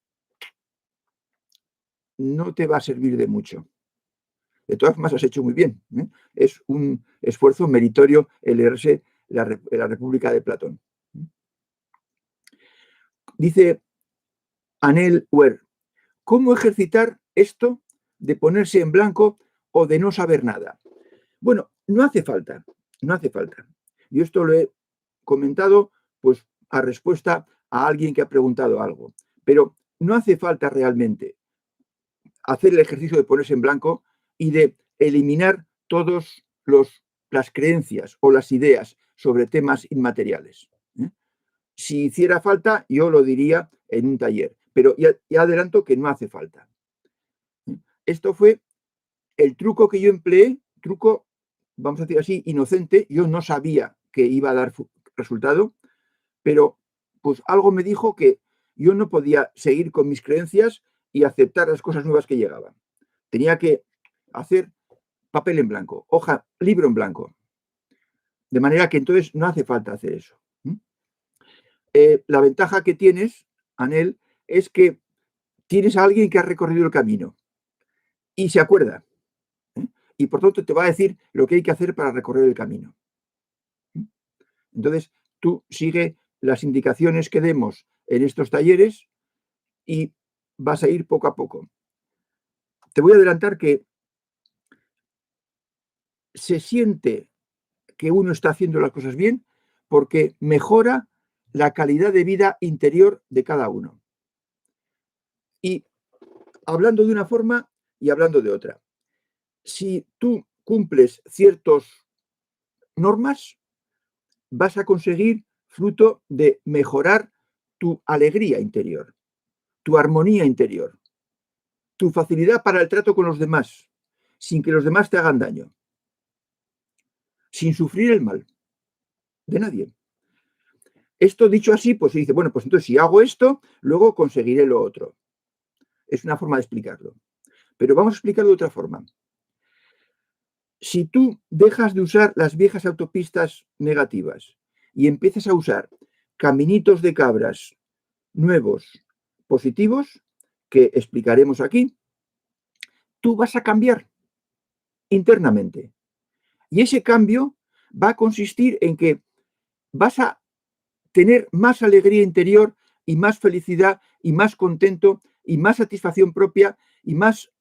no te va a servir de mucho. De todas formas, has hecho muy bien. Es un esfuerzo meritorio el leerse la República de Platón. Dice Anel Wer, ¿cómo ejercitar esto de ponerse en blanco o de no saber nada? Bueno, no hace falta, no hace falta. Yo esto lo he comentado pues a respuesta a alguien que ha preguntado algo, pero no hace falta realmente hacer el ejercicio de ponerse en blanco y de eliminar todas las creencias o las ideas sobre temas inmateriales. Si hiciera falta, yo lo diría en un taller, pero ya adelanto que no hace falta. Esto fue el truco que yo empleé, truco, vamos a decir así, inocente. Yo no sabía que iba a dar resultado, pero pues algo me dijo que yo no podía seguir con mis creencias y aceptar las cosas nuevas que llegaban. Tenía que hacer papel en blanco, libro en blanco. De manera que entonces no hace falta hacer eso. La ventaja que tienes, Anel, es que tienes a alguien que ha recorrido el camino y se acuerda. Y por tanto te va a decir lo que hay que hacer para recorrer el camino. Entonces, tú sigue las indicaciones que demos en estos talleres y vas a ir poco a poco. Te voy a adelantar que se siente que uno está haciendo las cosas bien porque mejora la calidad de vida interior de cada uno. Y hablando de una forma y hablando de otra. Si tú cumples ciertas normas, vas a conseguir fruto de mejorar tu alegría interior, tu armonía interior, tu facilidad para el trato con los demás, sin que los demás te hagan daño, sin sufrir el mal de nadie. Esto dicho así, pues se dice, bueno, pues entonces si hago esto, luego conseguiré lo otro. Es una forma de explicarlo. Pero vamos a explicarlo de otra forma. Si tú dejas de usar las viejas autopistas negativas y empiezas a usar caminitos de cabras nuevos, positivos, que explicaremos aquí, tú vas a cambiar internamente. Y ese cambio va a consistir en que vas a tener más alegría interior y más felicidad y más contento y más satisfacción propia y más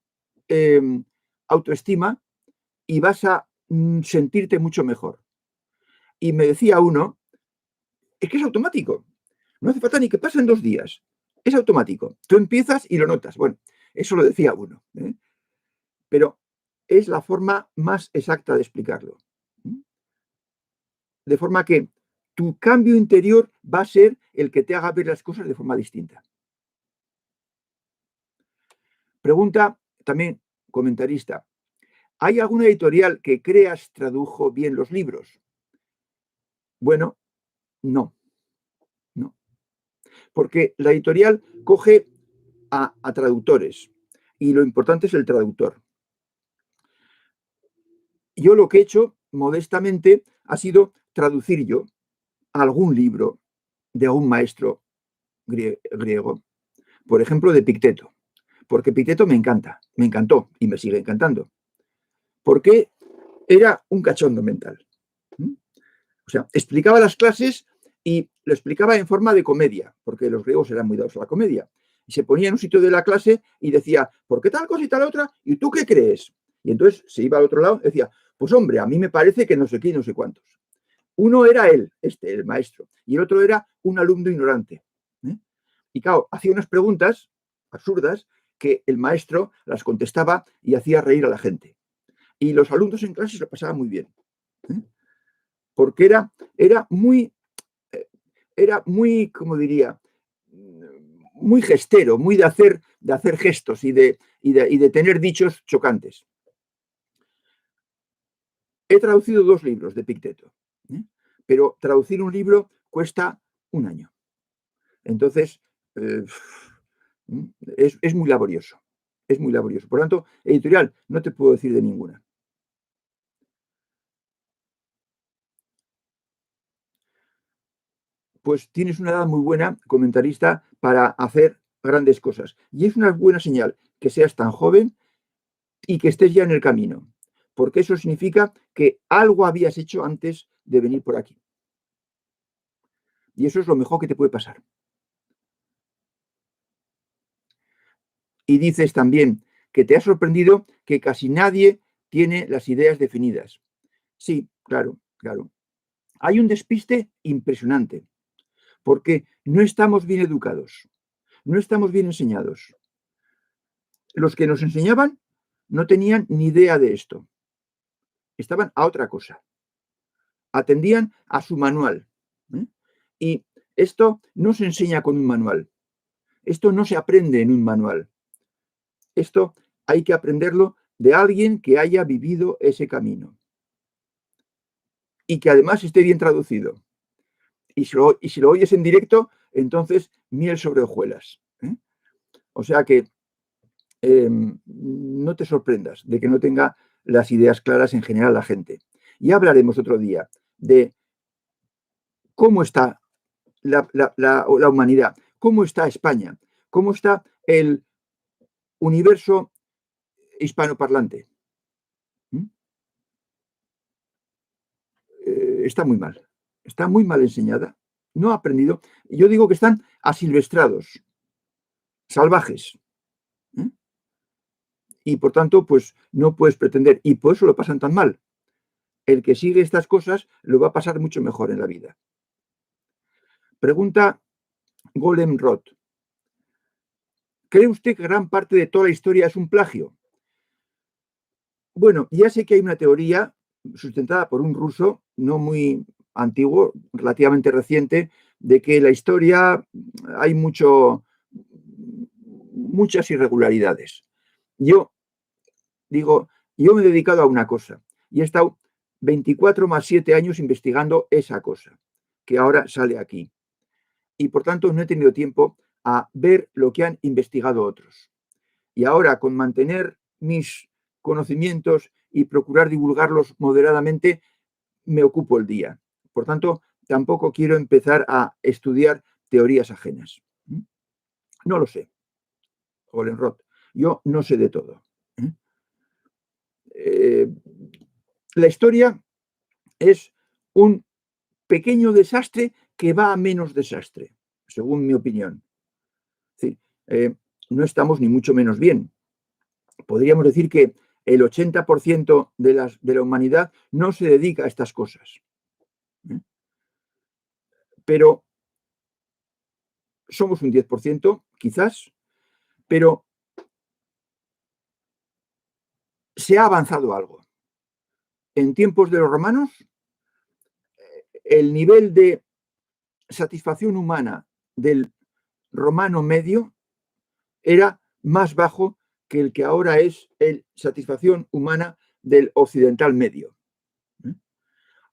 autoestima y vas a sentirte mucho mejor. Y me decía uno, es que es automático, no hace falta ni que pasen 2 días, es automático. Tú empiezas y lo notas. Bueno, eso lo decía uno, ¿eh? Pero es la forma más exacta de explicarlo. De forma que tu cambio interior va a ser el que te haga ver las cosas de forma distinta. Pregunta también comentarista. ¿Hay alguna editorial que creas tradujo bien los libros? Bueno, no. No. Porque la editorial coge a traductores y lo importante es el traductor. Yo lo que he hecho modestamente ha sido traducir yo algún libro de un maestro griego, por ejemplo, de Epicteto, porque Epicteto me encanta, me encantó y me sigue encantando, porque era un cachondo mental. O sea, explicaba las clases y lo explicaba en forma de comedia, porque los griegos eran muy dados a la comedia. Y se ponía en un sitio de la clase y decía, ¿por qué tal cosa y tal otra? ¿Y tú qué crees? Y entonces se iba al otro lado y decía, pues hombre, a mí me parece que no sé qué y no sé cuántos. Uno era él, el maestro, y el otro era un alumno ignorante. Y claro, hacía unas preguntas absurdas que el maestro las contestaba y hacía reír a la gente. Y los alumnos en clase se lo pasaban muy bien. Porque era muy, como diría, muy gestero, muy de hacer gestos y de tener dichos chocantes. He traducido 2 libros de Epicteto, pero traducir un libro cuesta 1 año. Entonces, es muy laborioso. Es muy laborioso. Por lo tanto, editorial, no te puedo decir de ninguna. Pues tienes una edad muy buena, comentarista, para hacer grandes cosas. Y es una buena señal que seas tan joven y que estés ya en el camino, porque eso significa que algo habías hecho antes de venir por aquí. Y eso es lo mejor que te puede pasar. Y dices también que te ha sorprendido que casi nadie tiene las ideas definidas. Sí, claro, claro. Hay un despiste impresionante, porque no estamos bien educados, no estamos bien enseñados. Los que nos enseñaban no tenían ni idea de esto. Estaban a otra cosa. Atendían a su manual. Y esto no se enseña con un manual. Esto no se aprende en un manual. Esto hay que aprenderlo de alguien que haya vivido ese camino. Y que además esté bien traducido. Y si lo oyes en directo, entonces miel sobre hojuelas. O sea que no te sorprendas de que no tenga las ideas claras en general la gente. Y hablaremos otro día de cómo está la humanidad, cómo está España, cómo está el universo hispanoparlante. Está muy mal enseñada, no ha aprendido. Yo digo que están asilvestrados, salvajes. Y por tanto, pues no puedes pretender, y por eso lo pasan tan mal. El que sigue estas cosas lo va a pasar mucho mejor en la vida. Pregunta Golem Roth. ¿Cree usted que gran parte de toda la historia es un plagio? Bueno, ya sé que hay una teoría sustentada por un ruso, no muy antiguo, relativamente reciente, de que en la historia hay muchas irregularidades. Yo digo, yo me he dedicado a una cosa y he estado 24 más 7 años investigando esa cosa, que ahora sale aquí. Y por tanto no he tenido tiempo a ver lo que han investigado otros. Y ahora, con mantener mis conocimientos y procurar divulgarlos moderadamente, me ocupo el día. Por tanto, tampoco quiero empezar a estudiar teorías ajenas. No lo sé, Roth. Yo no sé de todo. La historia es un pequeño desastre que va a menos desastre, según mi opinión. Es decir, no estamos ni mucho menos bien. Podríamos decir que el 80% de la humanidad no se dedica a estas cosas. Pero somos un 10%, quizás, pero se ha avanzado algo. En tiempos de los romanos, el nivel de satisfacción humana del romano medio era más bajo que el que ahora es la satisfacción humana del occidental medio.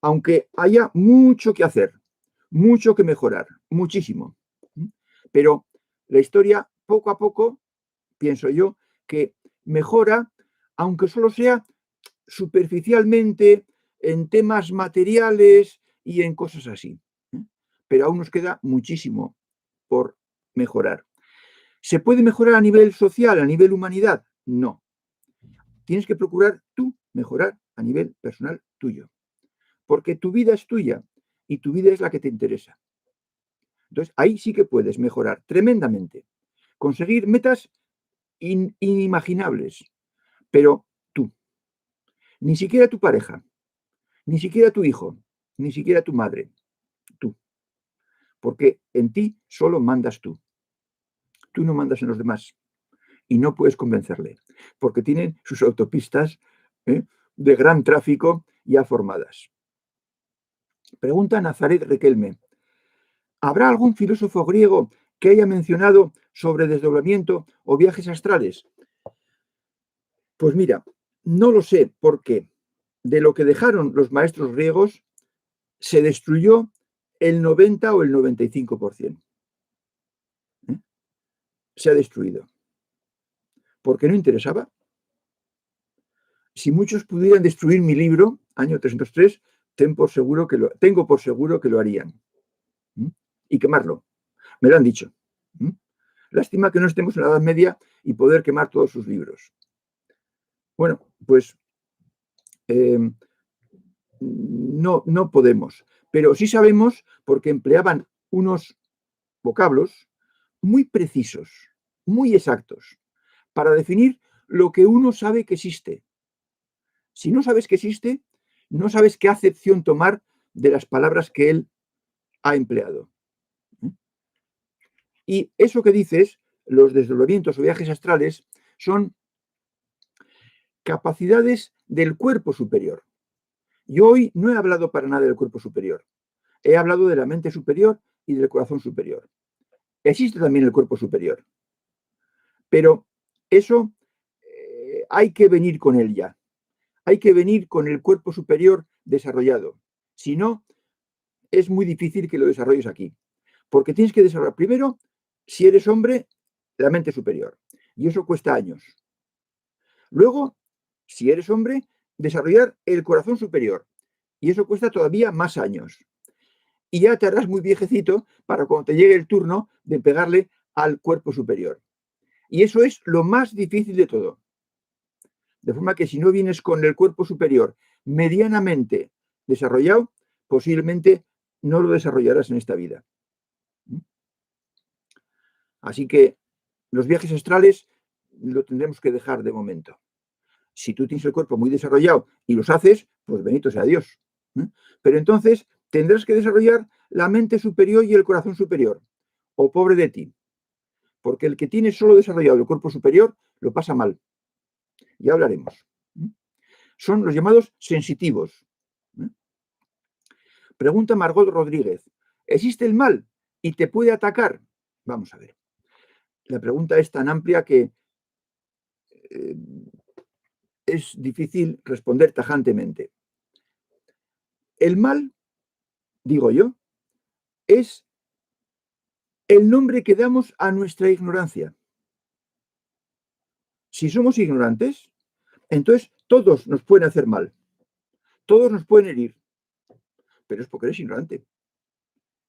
Aunque haya mucho que hacer, mucho que mejorar, muchísimo. Pero la historia, poco a poco, pienso yo, que mejora, aunque solo sea superficialmente en temas materiales y en cosas así. Pero aún nos queda muchísimo por mejorar. ¿Se puede mejorar a nivel social, a nivel humanidad? No. Tienes que procurar tú mejorar a nivel personal tuyo. Porque tu vida es tuya y tu vida es la que te interesa. Entonces, ahí sí que puedes mejorar tremendamente. Conseguir metas inimaginables. Pero tú, ni siquiera tu pareja, ni siquiera tu hijo, ni siquiera tu madre, tú. Porque en ti solo mandas tú. Tú no mandas en los demás. Y no puedes convencerle. Porque tienen sus autopistas de gran tráfico ya formadas. Pregunta Nazaret Riquelme. ¿Habrá algún filósofo griego que haya mencionado sobre desdoblamiento o viajes astrales? Pues mira, no lo sé, porque de lo que dejaron los maestros griegos se destruyó el 90 o el 95%. Se ha destruido. Porque no interesaba. Si muchos pudieran destruir mi libro, año 303, tengo por seguro que lo harían. Y quemarlo. Me lo han dicho. Lástima que no estemos en la Edad Media y poder quemar todos sus libros. Bueno, pues no podemos. Pero sí sabemos porque empleaban unos vocablos muy precisos, muy exactos, para definir lo que uno sabe que existe. Si no sabes que existe, no sabes qué acepción tomar de las palabras que él ha empleado. Y eso que dices, los desdoblamientos o viajes astrales, son capacidades del cuerpo superior. Yo hoy no he hablado para nada del cuerpo superior. He hablado de la mente superior y del corazón superior. Existe también el cuerpo superior. Pero eso hay que venir con él ya. Hay que venir con el cuerpo superior desarrollado. Si no, es muy difícil que lo desarrolles aquí. Porque tienes que desarrollar primero, si eres hombre, la mente superior. Y eso cuesta años. Luego, si eres hombre, desarrollar el corazón superior. Y eso cuesta todavía más años. Y ya te harás muy viejecito para cuando te llegue el turno de pegarle al cuerpo superior. Y eso es lo más difícil de todo. De forma que si no vienes con el cuerpo superior medianamente desarrollado, posiblemente no lo desarrollarás en esta vida. Así que los viajes astrales lo tendremos que dejar de momento. Si tú tienes el cuerpo muy desarrollado y los haces, pues bendito sea Dios. Pero entonces tendrás que desarrollar la mente superior y el corazón superior. O pobre de ti. Porque el que tiene solo desarrollado el cuerpo superior lo pasa mal. Ya hablaremos. Son los llamados sensitivos. Pregunta Margot Rodríguez. ¿Existe el mal y te puede atacar? Vamos a ver. La pregunta es tan amplia que es difícil responder tajantemente. El mal, digo yo, es el nombre que damos a nuestra ignorancia. Si somos ignorantes, entonces todos nos pueden hacer mal. Todos nos pueden herir. Pero es porque eres ignorante.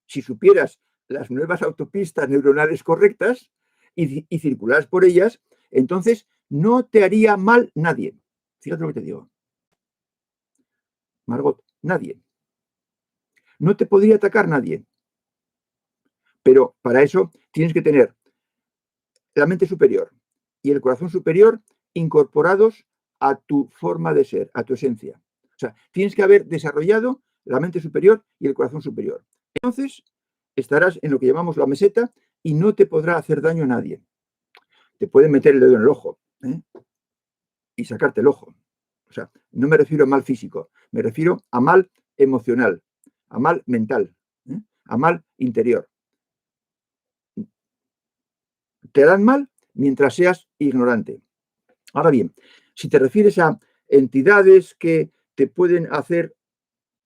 Si supieras las nuevas autopistas neuronales correctas y circularas por ellas, entonces no te haría mal nadie. Fíjate lo que te digo. Margot, nadie. No te podría atacar nadie. Pero para eso tienes que tener la mente superior y el corazón superior incorporados a tu forma de ser, a tu esencia. O sea, tienes que haber desarrollado la mente superior y el corazón superior. Entonces, estarás en lo que llamamos la meseta y no te podrá hacer daño a nadie. Te pueden meter el dedo en el ojo y sacarte el ojo. O sea, no me refiero a mal físico, me refiero a mal emocional, a mal mental, a mal interior. Te harán mal mientras seas ignorante. Ahora bien, si te refieres a entidades que te pueden hacer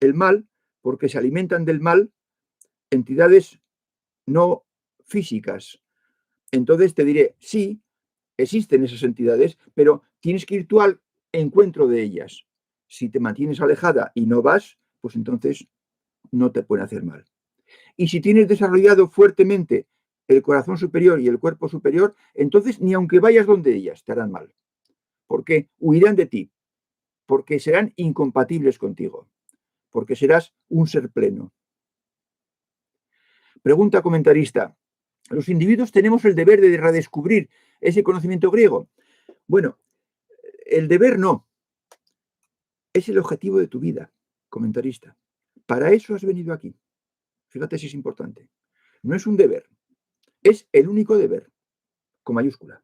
el mal porque se alimentan del mal, entidades no físicas, entonces te diré, sí, existen esas entidades, pero tienes que ir tú al encuentro de ellas. Si te mantienes alejada y no vas, pues entonces no te pueden hacer mal. Y si tienes desarrollado fuertemente el corazón superior y el cuerpo superior, entonces ni aunque vayas donde ellas te harán mal, porque huirán de ti, porque serán incompatibles contigo, porque serás un ser pleno. Pregunta comentarista. Los individuos tenemos el deber de redescubrir ese conocimiento griego. Bueno, el deber no. Es el objetivo de tu vida, comentarista. Para eso has venido aquí. Fíjate si es importante. No es un deber. Es el único deber, con mayúscula.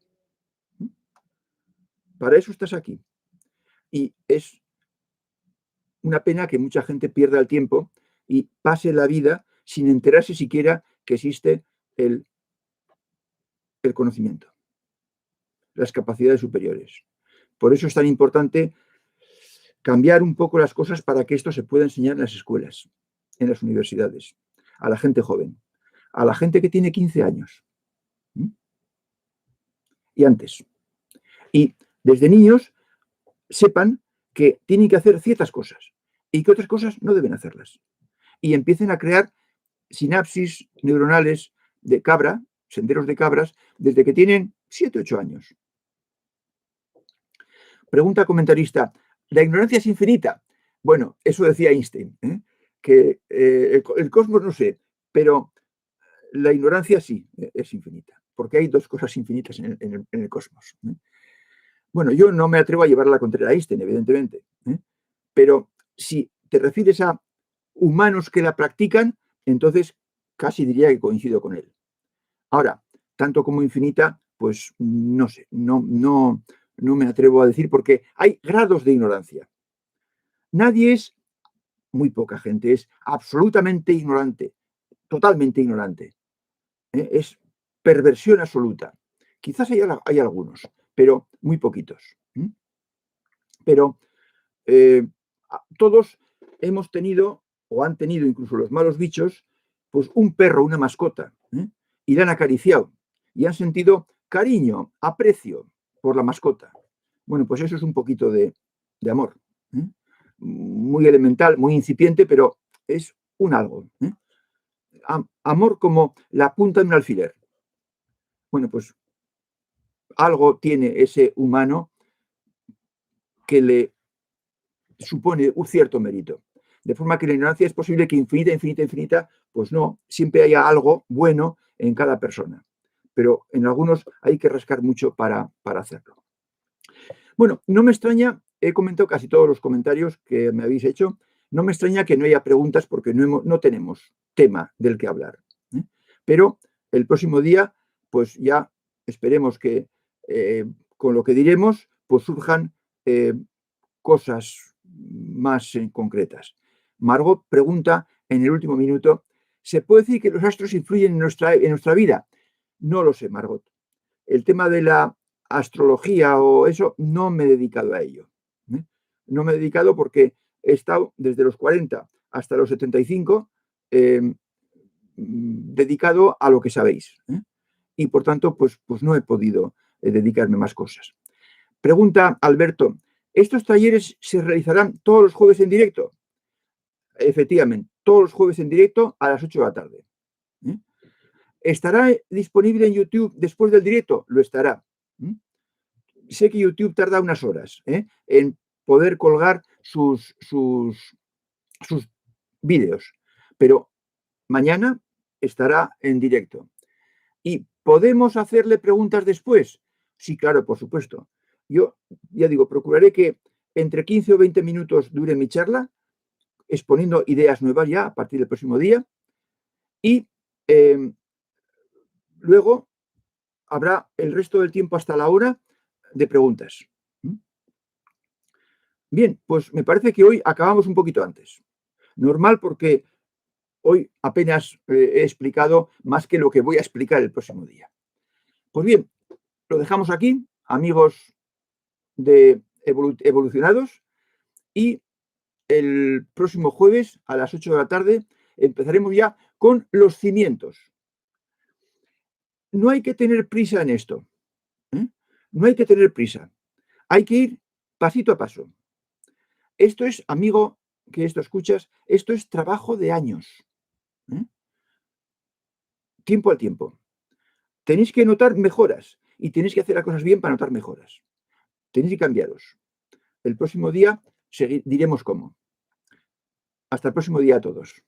Para eso estás aquí. Y es una pena que mucha gente pierda el tiempo y pase la vida sin enterarse siquiera que existe el conocimiento, las capacidades superiores. Por eso es tan importante cambiar un poco las cosas para que esto se pueda enseñar en las escuelas, en las universidades, a la gente joven, a la gente que tiene 15 años y antes. Y desde niños sepan que tienen que hacer ciertas cosas y que otras cosas no deben hacerlas. Y empiecen a crear sinapsis neuronales de cabra, senderos de cabras, desde que tienen 7 o 8 años. Pregunta comentarista, ¿la ignorancia es infinita? Bueno, eso decía Einstein, que el cosmos no sé, pero la ignorancia sí es infinita, porque hay dos cosas infinitas en el cosmos. Bueno, yo no me atrevo a llevar la contraria a Einstein, evidentemente, pero si te refieres a humanos que la practican, entonces casi diría que coincido con él. Ahora, tanto como infinita, pues no sé, no me atrevo a decir porque hay grados de ignorancia. Nadie es, muy poca gente, es absolutamente ignorante, totalmente ignorante. Es perversión absoluta. Quizás hay algunos, pero muy poquitos. Pero todos hemos tenido, o han tenido incluso los malos bichos, pues un perro, una mascota, y la han acariciado y han sentido cariño, aprecio por la mascota. Bueno, pues eso es un poquito de amor. Muy elemental, muy incipiente, pero es un algo. Amor como la punta de un alfiler. Bueno, pues algo tiene ese humano que le supone un cierto mérito. De forma que la ignorancia es posible que infinita, pues no, siempre haya algo bueno en cada persona. Pero en algunos hay que rascar mucho para hacerlo. Bueno, no me extraña, he comentado casi todos los comentarios que me habéis hecho, No me extraña que no haya preguntas porque no tenemos tema del que hablar. Pero el próximo día, pues ya esperemos que con lo que diremos, pues surjan cosas más concretas. Margot pregunta en el último minuto, ¿se puede decir que los astros influyen en nuestra vida? No lo sé, Margot. El tema de la astrología o eso, no me he dedicado a ello. No me he dedicado porque he estado desde los 40 hasta los 75 dedicado a lo que sabéis. Y por tanto, pues no he podido dedicarme más cosas. Pregunta Alberto, ¿estos talleres se realizarán todos los jueves en directo? Efectivamente, todos los jueves en directo a las 8 de la tarde. ¿Estará disponible en YouTube después del directo? Lo estará. Sé que YouTube tarda unas horas en poder colgar sus vídeos, pero mañana estará en directo. ¿Y podemos hacerle preguntas después? Sí, claro, por supuesto. Yo, ya digo, procuraré que entre 15 o 20 minutos dure mi charla, exponiendo ideas nuevas ya a partir del próximo día. Y luego habrá el resto del tiempo hasta la hora de preguntas. Bien, pues me parece que hoy acabamos un poquito antes. Normal porque hoy apenas he explicado más que lo que voy a explicar el próximo día. Pues bien, lo dejamos aquí, amigos de evolucionados, y el próximo jueves a las 8 de la tarde empezaremos ya con los cimientos. No hay que tener prisa en esto. No hay que tener prisa. Hay que ir pasito a paso. Esto es, amigo, que esto escuchas, esto es trabajo de años. Tiempo al tiempo. Tenéis que notar mejoras y tenéis que hacer las cosas bien para notar mejoras. Tenéis que cambiaros. El próximo día diremos cómo. Hasta el próximo día a todos.